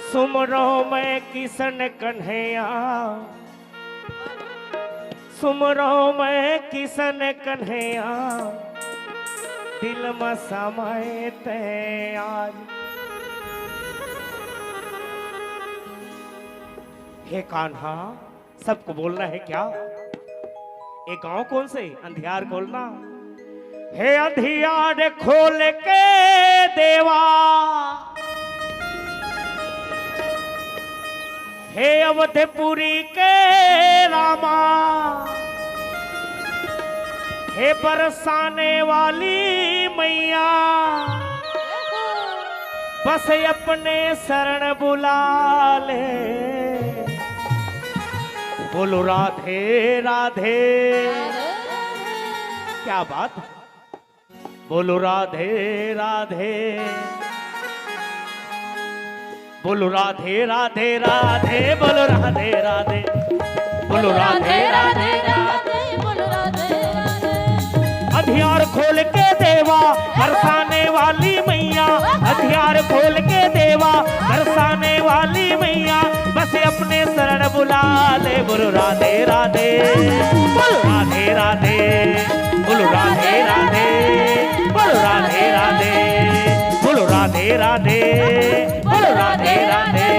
सुमरो मैं किशन कन्हैया, सुमरो मैं किशन कन्हैया, दिल में समय ते आज। हे कान्हा, सबको बोलना है क्या? ये गांव कौन से? अंधियार खोलना। हे अंधियार खोल के देवा, हे अवधपुरी के रामा, हे बरसाने वाली मैया, बस अपने शरण बुला ले। बोलो राधे राधे। क्या बात, बोलो राधे राधे, बोलो राधे राधे राधे, बोलो राधे राधे, बोलो राधे राधे राधे, बोलो राधे राधे। हथियार खोल के देवा, बरसाने वाली मैया, हथियार खोल के देवा, बरसाने वाली मैया, बस अपने शरण बुला ले। बोलो राधे राधे, बोलो राधे राधे, बोलो राधे राधे, बोलो राधे राधे, बोलो राधे राधे, बोलो राधे राधे।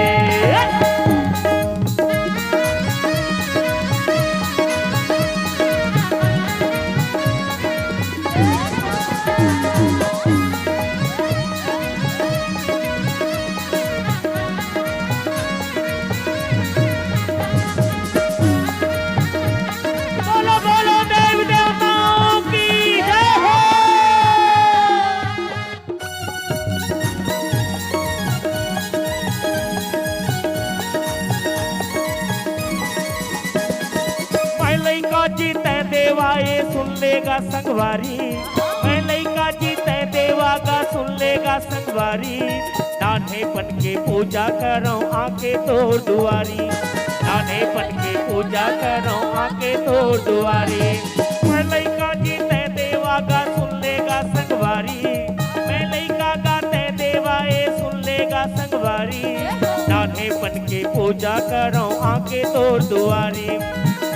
बोलो बोलो देवी देवताओं की जय हो। लइका जीते देवा ये सुन लेगा संगवारी, मैं लइका जीते देवा का सुन लेगा संगवारी। नाने पन के पूजा करो आके तोड़ दुआरी, नाने पन के पूजा करो आके तोड़ दुआरी। मैं लइका जीते देवा का सुन लेगा संगवारी, मैं लइका गाते देवा ये सुन लेगा संगवारी। नाने पन के पूजा करो आके तोड़ दुआरी,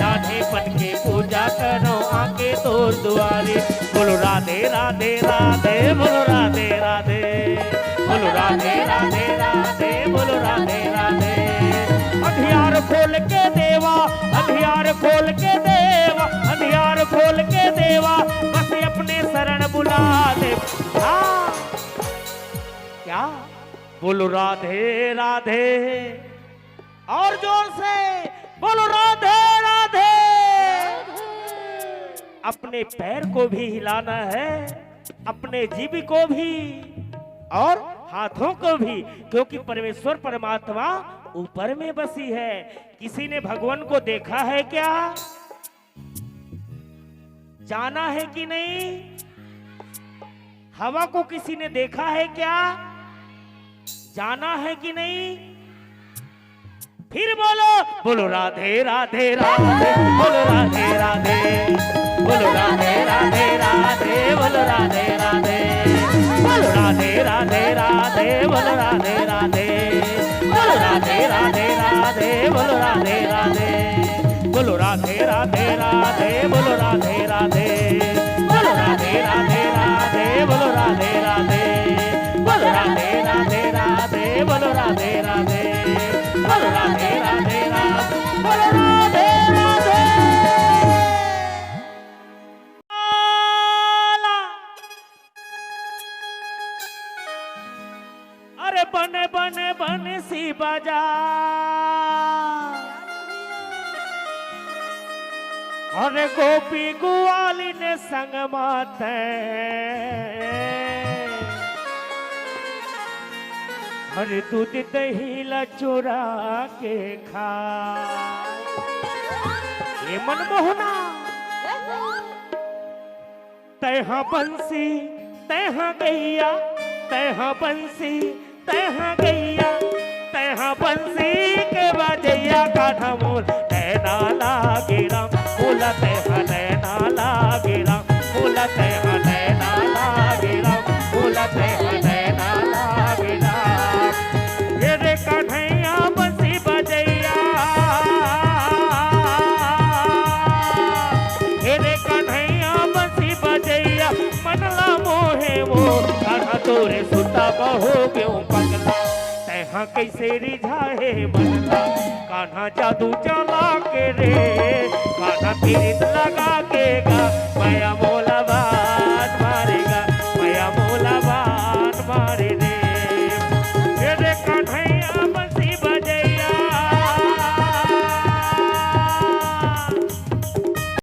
राधे पन के पूजा करो आके तोड़ दुआरी। बोलो राधे राधे राधे, बोलो राधे राधे, बोलो राधे राधे राधे, बोलो राधे राधे। हथियार खोल के देवा, हथियार खोल के देवा, हथियार खोल के देवा, बस अपने शरण बुला दे। हाँ क्या? बोलो राधे राधे, और जोर से बोलो राधे राधे। अपने पैर को भी हिलाना है, अपने जीभ को भी और हाथों को भी, क्योंकि परमेश्वर परमात्मा ऊपर में बसी है। किसी ने भगवान को देखा है क्या? जाना है कि नहीं? हवा को किसी ने देखा है क्या? जाना है कि नहीं? फिर बोलो, बोलो राधे राधे राधे, बोलो राधे राधे, बोलो राधे राधे राधे, बोलो राधे राधे, बोलो राधे राधे राधे, बोलो राधे राधे, बोलो राधे राधे राधे, बोलो राधे राधे, बोलो राधे राधे राधे, बोलो राधे राधे, बोलो राधे राधे राधे, बोलो राधे राधे, बोलो राधे राधे राधे, बोलो राधे राधे, बोलो राधे राधे राधे, बोलो राधे राधे। अरे बने बने बने सी बजा, अरे गोपी गुआली ने संग माते, अरे दूध दही ला चुरा के खा। ये मनमोहना, तैहा बंसी तैहा गैया, तैहा बंसी तैहा गैया, तैहा बंसी के बजैया कान्हा मोर नैना लागे राम, बोला तैहा नैना लागे राम, बोला तैहा नैना लागे राम, बोला तैहा नैना लागे। अब हो गयो पगला तैहा कैसे रिझाए बनला कान्हा जादू चला के रे कान्हा पीरित लगा के गा माया मोला बा